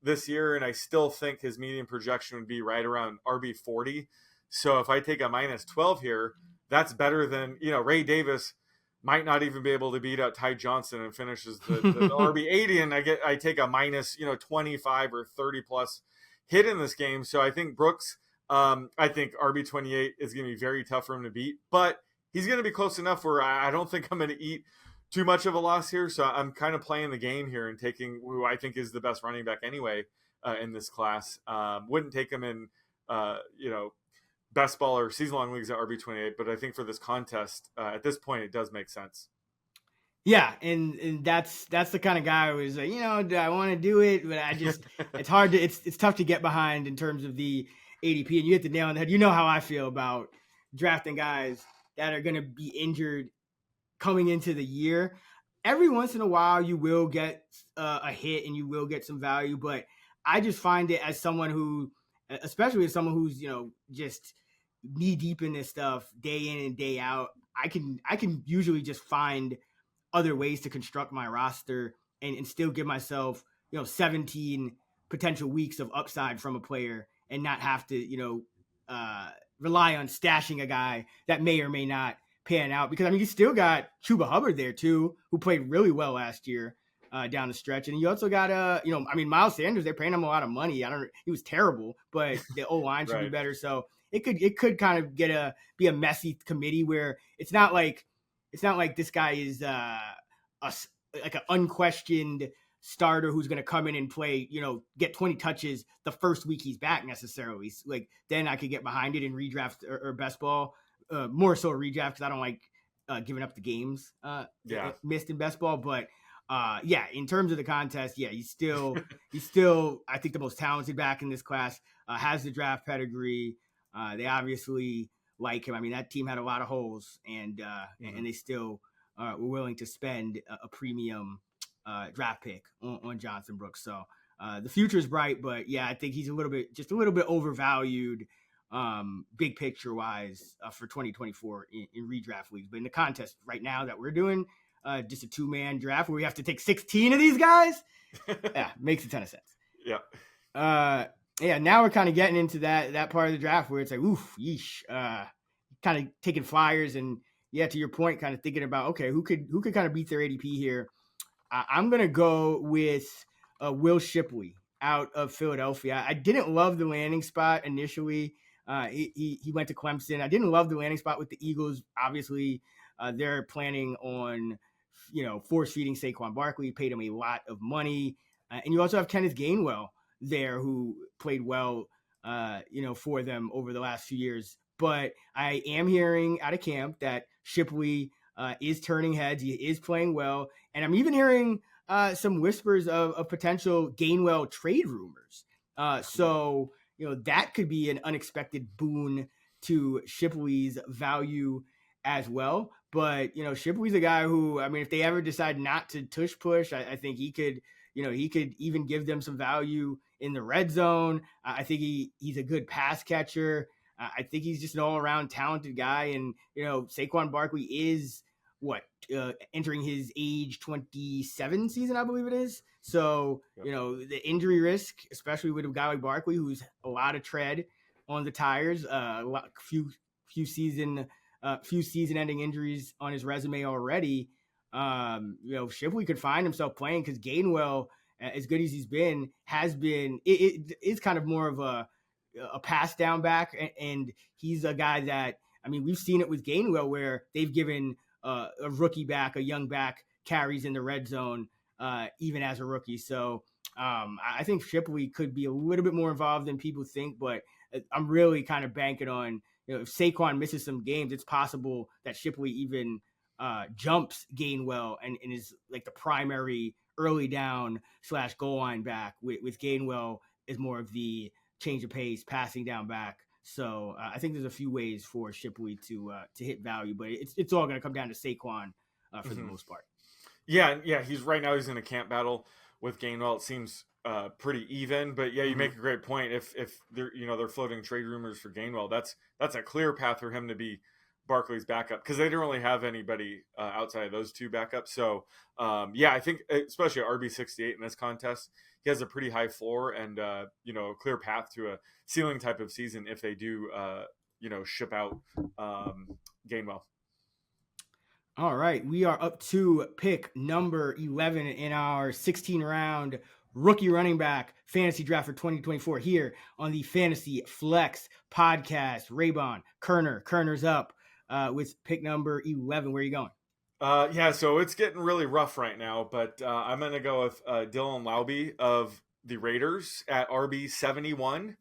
this year. And I still think his median projection would be right around RB40. So if I take a -12 here, that's better than, Ray Davis might not even be able to beat out Ty Johnson and finishes the RB80, and I take a minus 25 or 30 plus hit in this game. So I think Brooks, I think RB28 is going to be very tough for him to beat, but he's going to be close enough where I don't think I'm going to eat too much of a loss here. So I'm kind of playing the game here and taking who I think is the best running back anyway in this class. Wouldn't take him in best ball or season-long leagues at RB28, but I think for this contest, at this point, it does make sense. Yeah, and that's the kind of guy who is like, do I want to do it? But I just, it's hard to, it's tough to get behind in terms of the ADP, and you hit the nail on the head. You know how I feel about drafting guys that are going to be injured coming into the year. Every once in a while, you will get a hit and you will get some value, but I just find it as someone who, especially as someone who's, just knee deep in this stuff day in and day out, I can usually just find other ways to construct my roster and still give myself, 17 potential weeks of upside from a player and not have to, rely on stashing a guy that may or may not pan out. Because, you still got Chuba Hubbard there too, who played really well last year down the stretch. And you also got, Miles Sanders, they're paying him a lot of money. He was terrible, but the O-line should be better. So it could kind of be a messy committee where it's not like this guy is like an unquestioned starter who's going to come in and play, get 20 touches the first week he's back necessarily. Like, then I could get behind it in redraft or best ball, more so redraft, because I don't like giving up the games missed in best ball. But in terms of the contest, he's still I think the most talented back in this class, has the draft pedigree. They obviously like him. That team had a lot of holes, and they still were willing to spend a premium draft pick on Jonathon Brooks. So the future is bright, but I think he's a little bit overvalued big picture wise for 2024 in redraft leagues. But in the contest right now that we're doing, just a 2-man draft where we have to take 16 of these guys. Yeah, makes a ton of sense. Yeah. Yeah, now we're kind of getting into that part of the draft where it's like, oof, yeesh, kind of taking flyers and to your point, kind of thinking about, okay, who could kind of beat their ADP here. I'm going to go with Will Shipley out of Philadelphia. I didn't love the landing spot initially. He went to Clemson. I didn't love the landing spot with the Eagles. Obviously, they're planning on, force feeding Saquon Barkley, paid him a lot of money. And you also have Kenneth Gainwell there who played well, for them over the last few years. But I am hearing out of camp that Shipley is turning heads. He is playing well. And I'm even hearing some whispers of potential Gainwell trade rumors. So that could be an unexpected boon to Shipley's value as well. But, Shipley's a guy who, if they ever decide not to tush push, I think he could even give them some value in the red zone. I think he's a good pass catcher. I think he's just an all-around talented guy. And, Saquon Barkley is entering his age 27 season, I believe it is. So, the injury risk, especially with a guy like Barkley, who's a lot of tread on the tires, few season-ending injuries on his resume already. Shipley could find himself playing because Gainwell, as good as he's been, it is kind of more of a pass down back. And he's a guy that, we've seen it with Gainwell where they've given a rookie back, a young back, carries in the red zone, even as a rookie. So I think Shipley could be a little bit more involved than people think, but I'm really kind of banking on, if Saquon misses some games, it's possible that Shipley even jumps Gainwell and is like the primary early down / goal line back with Gainwell is more of the change of pace, passing down back. So I think there's a few ways for Shipley to hit value, but it's all going to come down to Saquon for the most part. Yeah. He's in a camp battle with Gainwell. It seems pretty even, but you make a great point. If they're floating trade rumors for Gainwell, that's a clear path for him to be Barkley's backup because they don't really have anybody outside of those two backups. So I think especially RB68 in this contest, he has a pretty high floor and a clear path to a ceiling type of season if they do ship out Gainwell. All right, we are up to pick number 11 in our 16-round rookie running back fantasy draft for 2024 here on the Fantasy Flex podcast. Raybon, Kerner's up with pick number 11. Where are you going? So it's getting really rough right now, but I'm going to go with Dylan Laube of the Raiders at RB71.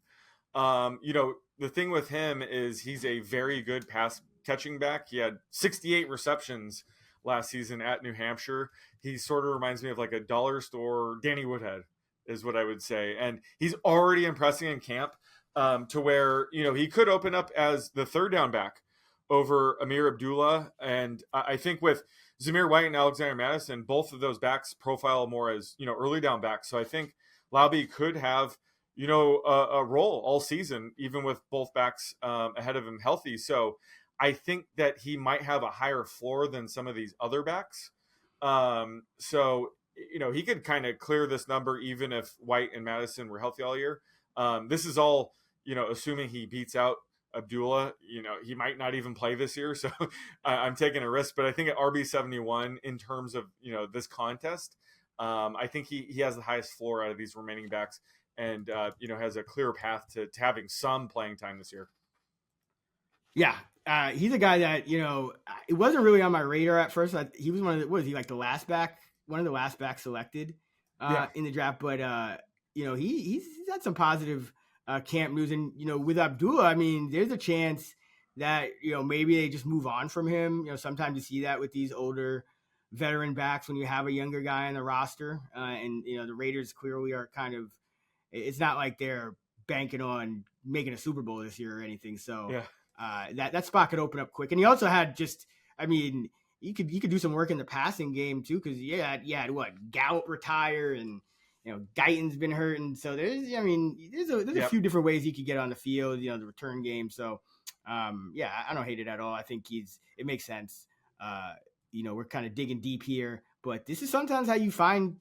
The thing with him is he's a very good pass catching back. He had 68 receptions last season at New Hampshire. He sort of reminds me of like a dollar store Danny Woodhead is what I would say. And he's already impressing in camp to where, he could open up as the third down back over Amir Abdullah. And I think with Zamir White and Alexander Madison, both of those backs profile more as, early down backs. So I think Laube could have, a role all season, even with both backs ahead of him healthy. So I think that he might have a higher floor than some of these other backs. He could kind of clear this number even if White and Madison were healthy all year. This is all, assuming he beats out Abdullah. He might not even play this year. So I'm taking a risk. But I think at RB71 in terms of, this contest, I think he has the highest floor out of these remaining backs and, has a clear path to having some playing time this year. Yeah. He's a guy that, it wasn't really on my radar at first. He was one of the last back selected in the draft, but he's had some positive camp moves, and with Abdullah, there's a chance that maybe they just move on from him. Sometimes you see that with these older veteran backs when you have a younger guy on the roster, and the Raiders clearly are kind of. It's not like they're banking on making a Super Bowl this year or anything. So that spot could open up quick, and he also had you could do some work in the passing game too, because you had what Gallup retire, and Guyton's been hurting. So there's a few different ways he could get on the field, the return game. So, I don't hate it at all. I think it makes sense. We're kind of digging deep here, but this is sometimes how you find,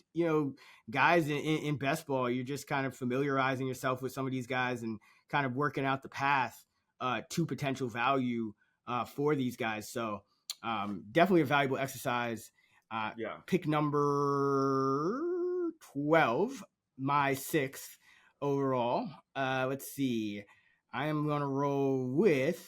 guys in best ball. You're just kind of familiarizing yourself with some of these guys and kind of working out the path to potential value for these guys. So definitely a valuable exercise. Pick number 12, my 6th overall. Let's see. I am going to roll with...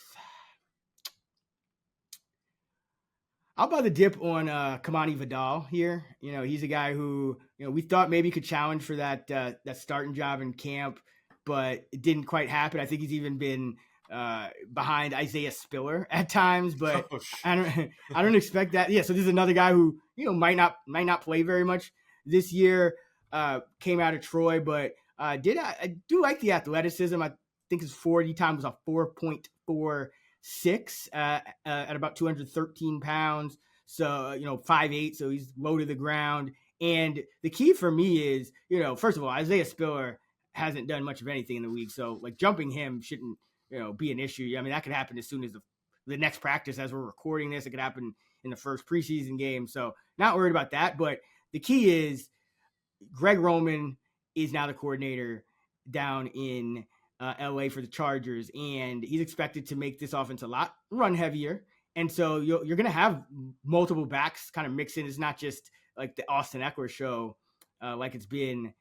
I'll buy the dip on Kimani Vidal here. He's a guy who, we thought maybe could challenge for that starting job in camp, but it didn't quite happen. I think he's even been behind Isaiah Spiller at times, but I don't expect that. Yeah, so this is another guy who, might not play very much this year. Came out of Troy, but I do like the athleticism. I think his 40 time was a 4.46 at about 213 pounds. So, 5'8", so he's low to the ground. And the key for me is, first of all, Isaiah Spiller hasn't done much of anything in the league. So, jumping him shouldn't, be an issue. I mean, that could happen as soon as the next practice as we're recording this. It could happen in the first preseason game. So, not worried about that. But the key is Greg Roman is now the coordinator down in LA for the Chargers, and he's expected to make this offense a lot run heavier. And so you're going to have multiple backs kind of mix in. It's not just like the Austin Eckler show like it's been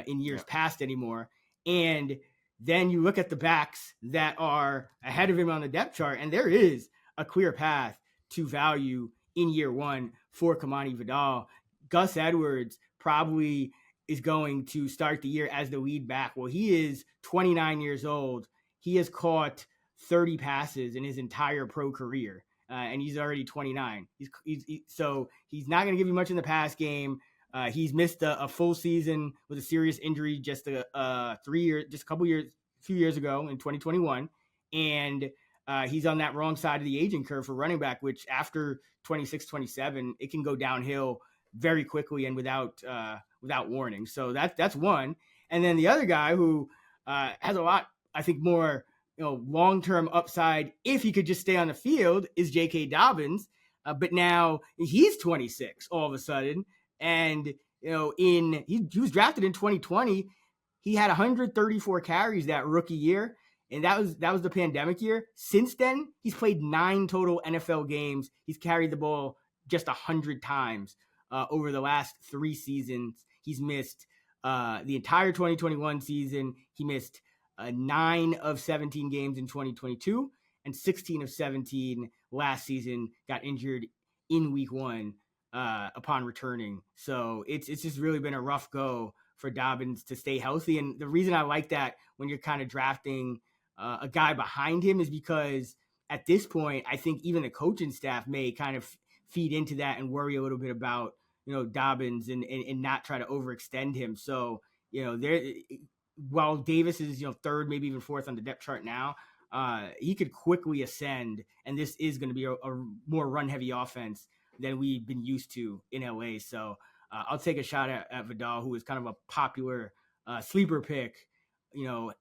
in years past anymore. And then you look at the backs that are ahead of him on the depth chart, and there is a clear path to value in year one for Kimani Vidal. Gus Edwards probably is going to start the year as the lead back. Well, he is 29 years old. He has caught 30 passes in his entire pro career, and he's already 29. So he's not going to give you much in the pass game. He's missed a full season with a serious injury just a few years ago in 2021, and he's on that wrong side of the aging curve for running back, which after 26, 27, it can go downhill very quickly and without warning. So that's one. And then the other guy who has a lot, I think, more long-term upside if he could just stay on the field is J.K. Dobbins. But now he's 26 all of a sudden, and he was drafted in 2020. He had 134 carries that rookie year, and that was the pandemic year. Since then, he's played 9 total NFL games. He's carried the ball just 100 times. Over the last 3 seasons. He's missed the entire 2021 season. He missed 9 of 17 games in 2022 and 16 of 17 last season. Got injured in week 1 upon returning. So it's just really been a rough go for Dobbins to stay healthy. And the reason I like that when you're kind of drafting a guy behind him is because at this point, I think even the coaching staff may kind of feed into that and worry a little bit about Dobbins and not try to overextend him. So, while Davis is, 3rd, maybe even 4th on the depth chart now, he could quickly ascend, and this is going to be a more run-heavy offense than we've been used to in LA. So I'll take a shot at Vidal, who is kind of a popular sleeper pick,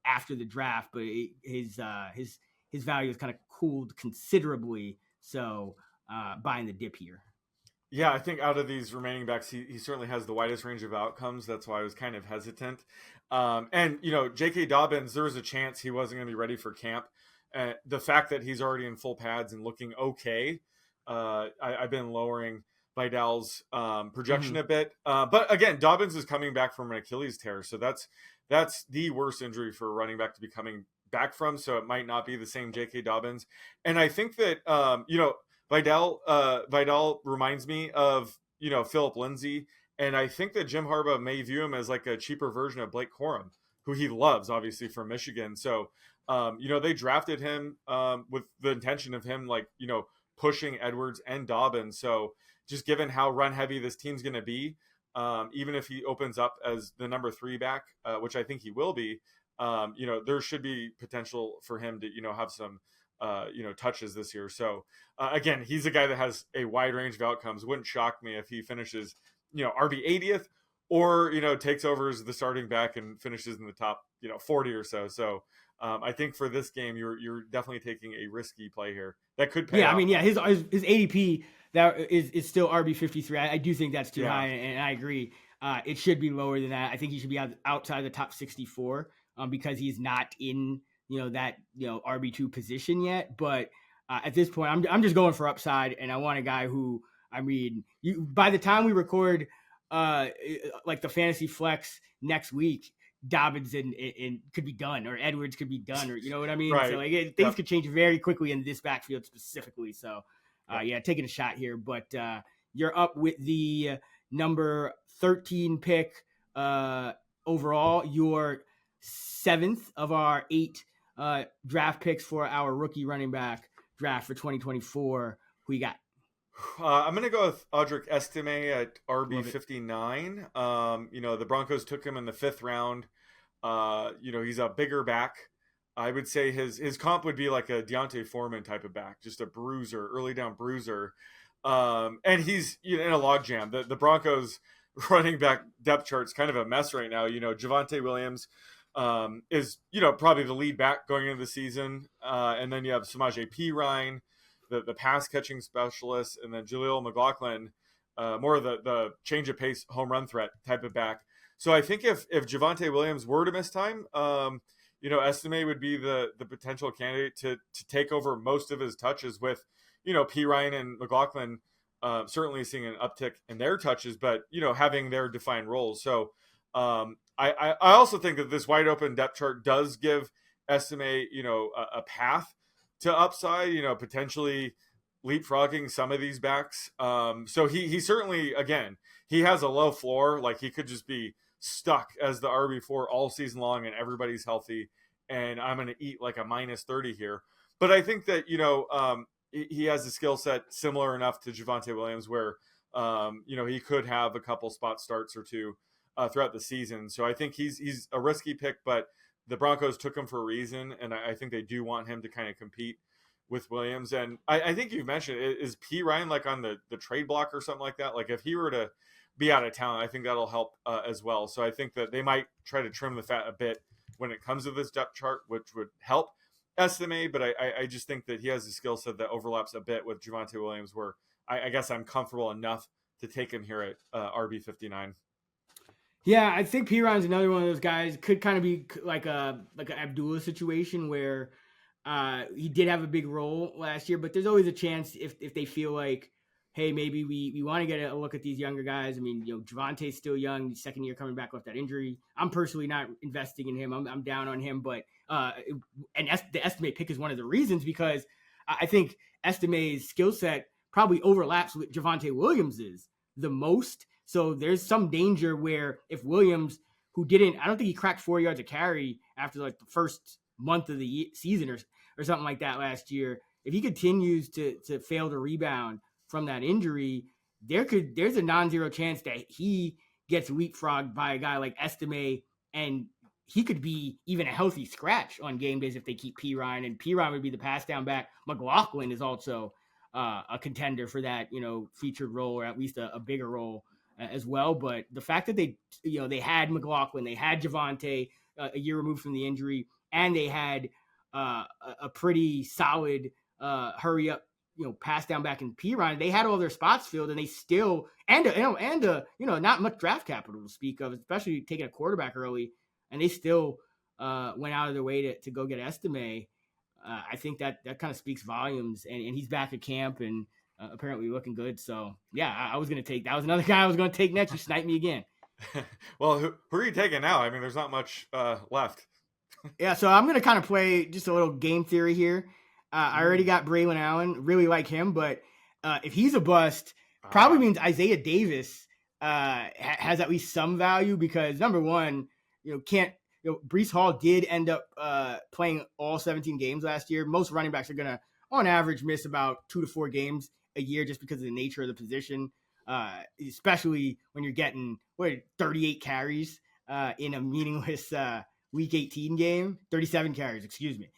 after the draft, but his value has kind of cooled considerably. So buying the dip here. Yeah, I think out of these remaining backs, he certainly has the widest range of outcomes. That's why I was kind of hesitant. And J.K. Dobbins, there was a chance he wasn't going to be ready for camp. The fact that he's already in full pads and looking okay, I've been lowering Vidal's projection a bit. But again, Dobbins is coming back from an Achilles tear, so that's the worst injury for a running back to be coming back from. So it might not be the same J.K. Dobbins. And I think that Vidal reminds me of, Philip Lindsay. And I think that Jim Harbaugh may view him as like a cheaper version of Blake Corum, who he loves, obviously, from Michigan. So, they drafted him with the intention of him, pushing Edwards and Dobbins. So just given how run heavy this team's going to be, even if he opens up as the number 3 back, which I think he will be, there should be potential for him to, have some touches this year. So again, he's a guy that has a wide range of outcomes. Wouldn't shock me if he finishes, RB 80th or takes over as the starting back and finishes in the top 40 or so. So I think for this game, you're definitely taking a risky play here that could pay. Yeah, off. I mean, yeah, his ADP that is still RB53. I do think that's too high, and I agree. It should be lower than that. I think he should be outside the top 64 because he's not in that RB2 position yet. But at this point, I'm just going for upside, and I want a guy who, I mean, by the time we record like the fantasy flex next week, Dobbins and could be done, or Edwards could be done, or you know what I mean? Right. So like things could change very quickly in this backfield specifically. So taking a shot here, but you're up with the number 13 pick overall. Your 7th of our 8 draft picks for our rookie running back draft for 2024. Who you got? I'm going to go with Audric Estime at RB59. The Broncos took him in the 5th round. He's a bigger back. I would say his comp would be like a Deontay Foreman type of back, just a bruiser, early down bruiser. And he's in a logjam. The Broncos running back depth chart's kind of a mess right now. Javonte Williams is, probably the lead back going into the season. And then you have Samaje Perine, the pass catching specialist, and then Jaleel McLaughlin, more of the change of pace home run threat type of back. So I think if Javonte Williams were to miss time, Estime would be the potential candidate to take over most of his touches with, Perine and McLaughlin certainly seeing an uptick in their touches, but, having their defined roles. So I also think that this wide open depth chart does give Estime, a path to upside, potentially leapfrogging some of these backs. So he certainly, again, he has a low floor. Like he could just be stuck as the RB4 all season long and everybody's healthy. And I'm going to eat like a -30 here. But I think that, he has a skill set similar enough to Javonte Williams where, he could have a couple spot starts or two throughout the season. So I think he's a risky pick, but the Broncos took him for a reason, and I think they do want him to kind of compete with Williams. And I think you've mentioned, is Perine like on the trade block or something like that? Like if he were to be out of town, I think that'll help as well. So I think that they might try to trim the fat a bit when it comes to this depth chart, which would help Estime. But I just think that he has a skill set that overlaps a bit with Javonte Williams, where I guess I'm comfortable enough to take him here at RB59. Yeah, I think Perine's another one of those guys. Could kind of be like an Abdullah situation where he did have a big role last year, but there's always a chance if they feel like, hey, maybe we want to get a look at these younger guys. I mean, Javonte's still young, second year coming back off that injury. I'm personally not investing in him. I'm down on him, but the Estime pick is one of the reasons, because I think Estime's skill set probably overlaps with Javonte Williams's the most. So there's some danger where if Williams, who I don't think he cracked 4 yards a carry after like the first month of the season or something like that last year, if he continues to fail to rebound from that injury, there's a non-zero chance that he gets leapfrogged by a guy like Estime, and he could be even a healthy scratch on game days if they keep Perine, and Perine would be the pass down back. McLaughlin is also a contender for that, featured role, or at least a bigger role as well. But the fact that they had McLaughlin, they had Javonte a year removed from the injury, and they had a pretty solid hurry up, pass down back in Perine. They had all their spots filled, and they still not much draft capital to speak of, especially taking a quarterback early, and they still went out of their way to go get Estime. I think that kind of speaks volumes, and he's back at camp and apparently looking good. So yeah, I was going to take, that was another guy I was going to take next. You sniped me again. Well, who are you taking now? I mean, there's not much left. Yeah, so I'm going to kind of play just a little game theory here. I already got Braelon Allen, really like him, but if he's a bust, probably means Isaiah Davis has at least some value, because number one, Breece Hall did end up playing all 17 games last year. Most running backs are going to, on average, miss about 2 to 4 games a year just because of the nature of the position, especially when you're getting 38 carries in a meaningless Week 18 game, 37 carries, excuse me.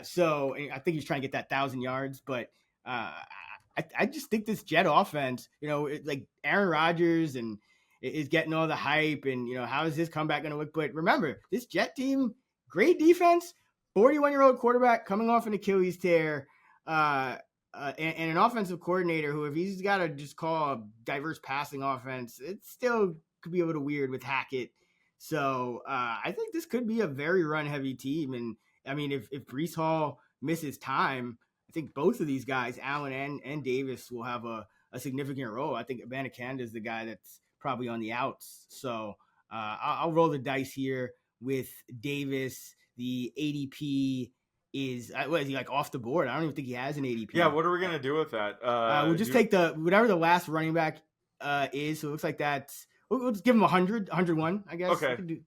So I think he's trying to get that 1,000 yards, but I just think this Jet offense, like Aaron Rodgers and is getting all the hype, and how is this comeback going to look? But remember, this Jet team, great defense, 41-year-old quarterback coming off an Achilles tear, and an offensive coordinator who, if he's got to just call a diverse passing offense, it still could be a little weird with Hackett. So I think this could be a very run-heavy team. And, I mean, if Breece Hall misses time, I think both of these guys, Allen and Davis, will have a significant role. I think Abanikanda is the guy that's probably on the outs. So I'll roll the dice here with Davis. The ADP is he like off the board? I don't even think he has an ADP. Yeah, what are we gonna do with that? We'll just take whatever the last running back is. So it looks like that's we'll just give him 101, I guess. Okay.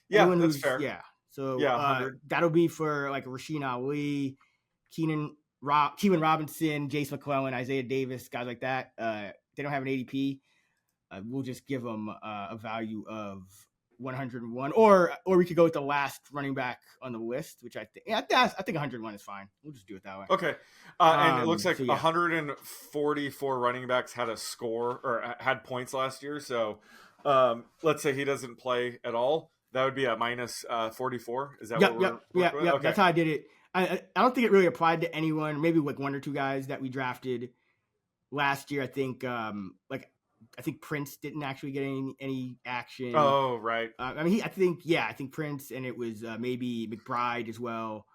Yeah, that's fair. Yeah. So yeah, that'll be for like Rasheen Ali, Keilan Robinson, Jace McClellan, Isaiah Davis, guys like that. They don't have an ADP. We'll just give them a value of 101, or we could go with the last running back on the list, which I think 101 is fine. We'll just do it that way. Okay. And it looks like 144 running backs had a score or had points last year. So let's say he doesn't play at all. That would be a minus 44. Is that what we're yeah. Okay. That's how I did it. I don't think it really applied to anyone. Maybe like one or two guys that we drafted last year. I think I think Prince didn't actually get any action. Oh, right. I think Prince, and it was maybe McBride as well.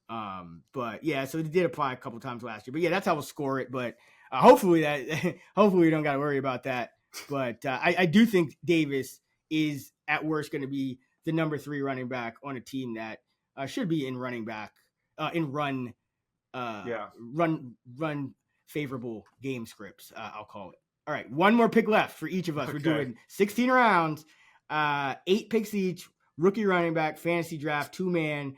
But yeah, so it did apply a couple times last year. But yeah, that's how we'll score it. But hopefully we don't got to worry about that. But I do think Davis is at worst going to be the number 3 running back on a team that should be in running back run favorable game scripts. I'll call it. All right, one more pick left for each of us. Okay. We're doing 16 rounds, 8 picks each, rookie running back, fantasy draft, 2-man,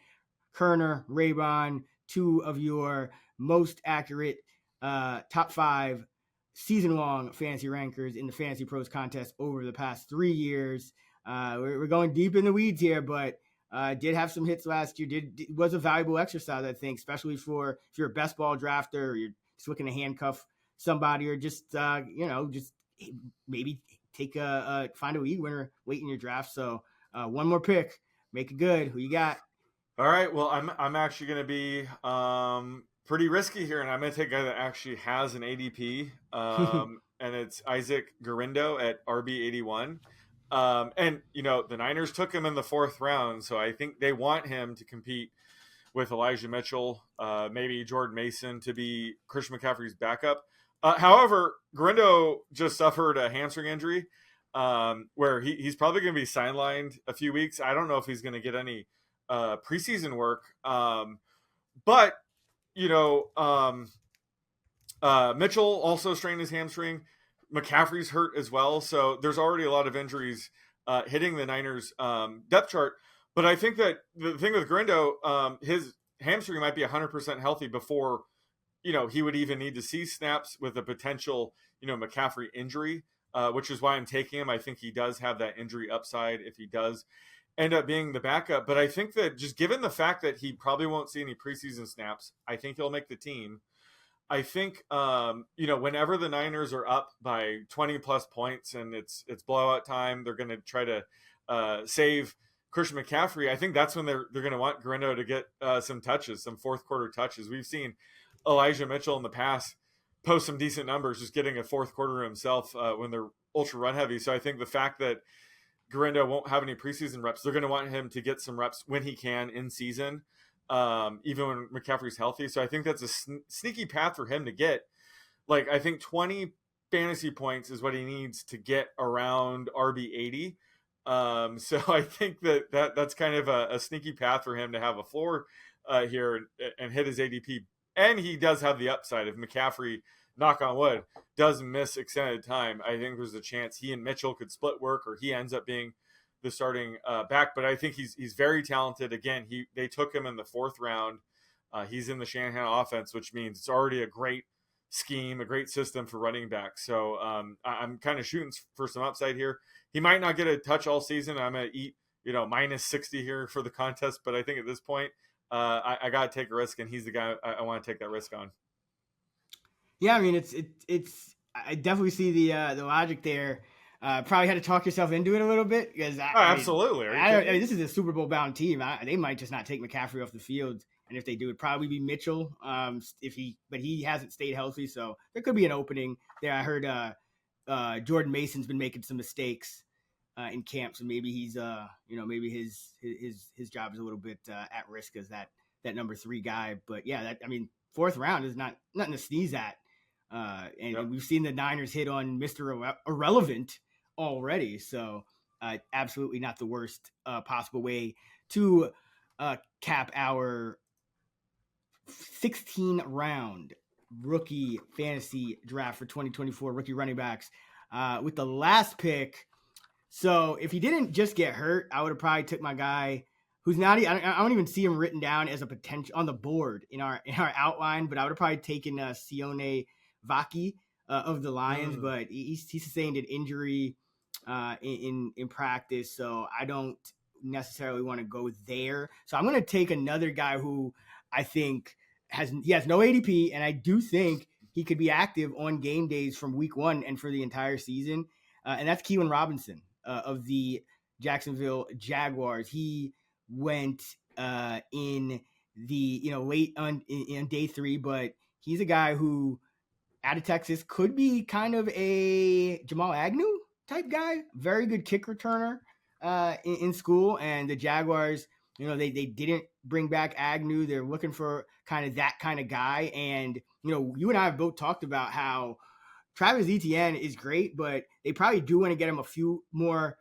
Kerner, Raybon, 2 of your most accurate top 5 season-long fantasy rankers in the Fantasy Pros contest over the past 3 years. We're going deep in the weeds here, but did have some hits last year. It was a valuable exercise, I think, especially if you're a best ball drafter or you're just looking to handcuff somebody, or just just maybe find a league winner late in your draft. So one more pick, make it good. Who you got? All right. Well, I'm actually going to be pretty risky here, and I'm going to take a guy that actually has an ADP, and it's Isaac Guerendo at RB81. And the Niners took him in the 4th round, so I think they want him to compete with Elijah Mitchell, maybe Jordan Mason to be Christian McCaffrey's backup. However, Guerendo just suffered a hamstring injury where he's probably going to be sidelined a few weeks. I don't know if he's going to get any preseason work. But Mitchell also strained his hamstring. McCaffrey's hurt as well. So there's already a lot of injuries hitting the Niners depth chart. But I think that the thing with Guerendo, his hamstring might be 100% healthy before he would even need to see snaps with a potential, McCaffrey injury, which is why I'm taking him. I think he does have that injury upside if he does end up being the backup. But I think that just given the fact that he probably won't see any preseason snaps, I think he'll make the team. I think, whenever the Niners are up by 20 plus points and it's blowout time, they're going to try to save Christian McCaffrey. I think that's when they're going to want Guerendo to get some touches, some 4th quarter touches. We've seen Elijah Mitchell in the past post some decent numbers, just getting a 4th quarter himself when they're ultra run heavy. So I think the fact that Guerendo won't have any preseason reps, they're going to want him to get some reps when he can in season, even when McCaffrey's healthy. So I think that's a sneaky path for him to get. Like, I think 20 fantasy points is what he needs to get around RB80. So I think that's kind of a sneaky path for him to have a floor here and hit his ADP. And he does have the upside. If McCaffrey, knock on wood, does miss extended time, I think there's a chance he and Mitchell could split work, or he ends up being the starting back. But I think he's very talented. Again, they took him in the 4th round. He's in the Shanahan offense, which means it's already a great scheme, a great system for running backs. So I'm kind of shooting for some upside here. He might not get a touch all season. I'm going to eat minus 60 here for the contest. But I think at this point, I got to take a risk, and he's the guy I want to take that risk on. Yeah, I mean, it's I definitely see the logic there. Probably had to talk yourself into it a little bit because absolutely. This is a Super Bowl bound team. They might just not take McCaffrey off the field, and if they do, it'd probably be Mitchell. But he hasn't stayed healthy, so there could be an opening there. I heard Jordan Mason's been making some mistakes in camp, so maybe he's maybe his job is a little bit at risk as that number 3 guy. But yeah, fourth round is nothing to sneeze at. And we've seen the Niners hit on Mr. Irrelevant already. So absolutely not the worst possible way to cap our 16 round rookie fantasy draft for 2024 rookie running backs with the last pick. So if he didn't just get hurt, I would have probably took my guy who's not, I don't even see him written down as a potential on the board in our outline, but I would have probably taken Sione Vaki of the Lions, but he sustained an injury in practice, so I don't necessarily want to go there. So I'm going to take another guy who I think has no ADP, and I do think he could be active on game days from week 1 and for the entire season, and that's Keilan Robinson of the Jacksonville Jaguars. He went in the late in day 3, but he's a guy who out of Texas could be kind of a Jamal Agnew type guy, very good kick returner in school. And the Jaguars, they didn't bring back Agnew. They're looking for kind of that kind of guy. And, you and I have both talked about how Travis Etienne is great, but they probably do want to get him a few more,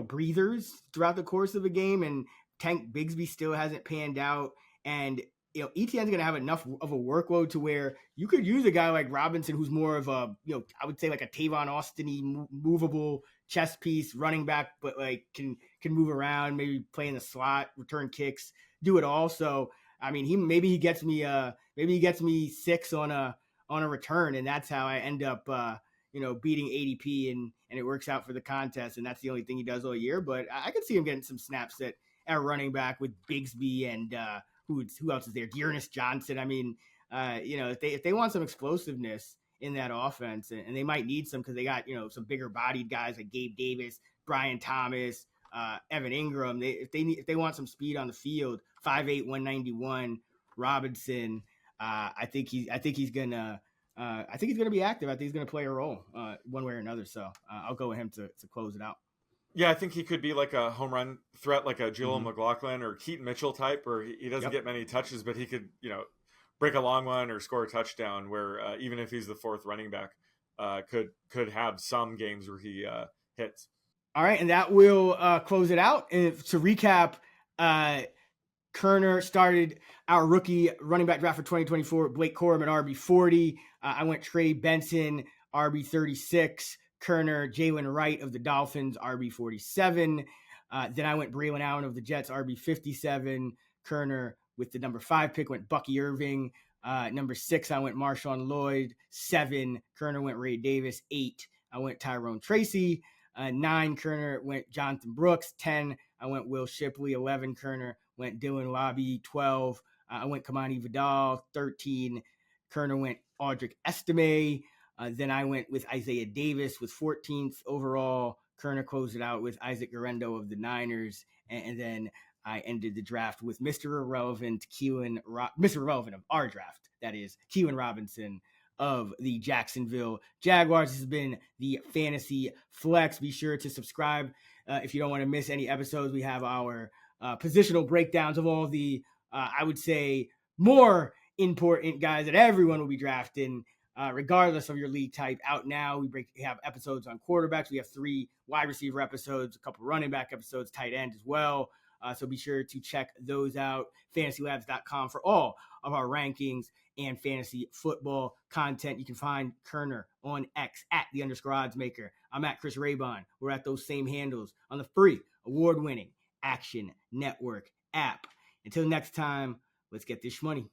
breathers throughout the course of a game. And Tank Bigsby still hasn't panned out. And Etienne's going to have enough of a workload to where you could use a guy like Robinson, who's more of a, I would say like a Tavon Austin-y movable chess piece running back, but like can move around, maybe play in the slot, return kicks, do it all. So, maybe he gets me 6 on a return, and that's how I end up, beating ADP and it works out for the contest. And that's the only thing he does all year, but I could see him getting some snaps at running back with Bigsby and, who else is there? Dearness Johnson. If they want some explosiveness in that offense, and they might need some because they got some bigger bodied guys like Gabe Davis, Brian Thomas, Evan Ingram. If they want some speed on the field, 5'8", 191, Robinson. I think he's gonna be active. I think he's gonna play a role one way or another. So I'll go with him to close it out. Yeah, I think he could be like a home run threat, like a Jaleel McLaughlin or Keaton Mitchell type, where he doesn't get many touches, but he could, break a long one or score a touchdown. Where even if he's the 4th running back, could have some games where he hits. All right, and that will close it out. And to recap, Kerner started our rookie running back draft for 2024. Blake Corum at RB 40. I went Trey Benson, RB 36. Kerner, Jaylen Wright of the Dolphins, RB 47. Then I went Braelon Allen of the Jets, RB 57. Kerner with the number 5 pick went Bucky Irving. Number 6, I went MarShawn Lloyd. 7, Kerner went Ray Davis. 8, I went Tyrone Tracy. 9, Kerner went Jonathon Brooks. 10, I went Will Shipley. 11, Kerner went Dylan Laube. 12, I went Kimani Vidal. 13, Kerner went Audric Estime. Then I went with Isaiah Davis with 14th overall. Kerner closed it out with Isaac Guerendo of the Niners. And then I ended the draft with Mr. Irrelevant of our draft. That is Keilan Robinson of the Jacksonville Jaguars. This has been the Fantasy Flex. Be sure to subscribe if you don't want to miss any episodes. We have our positional breakdowns of all the, I would say, more important guys that everyone will be drafting. Regardless of your league type, out now. We have episodes on quarterbacks. We have 3 wide receiver episodes, a couple running back episodes, tight end as well. So be sure to check those out. FantasyLabs.com for all of our rankings and fantasy football content. You can find Kerner on X at @_oddsmaker. I'm at Chris Raybon. We're at those same handles on the free award-winning Action Network app. Until next time, let's get this money.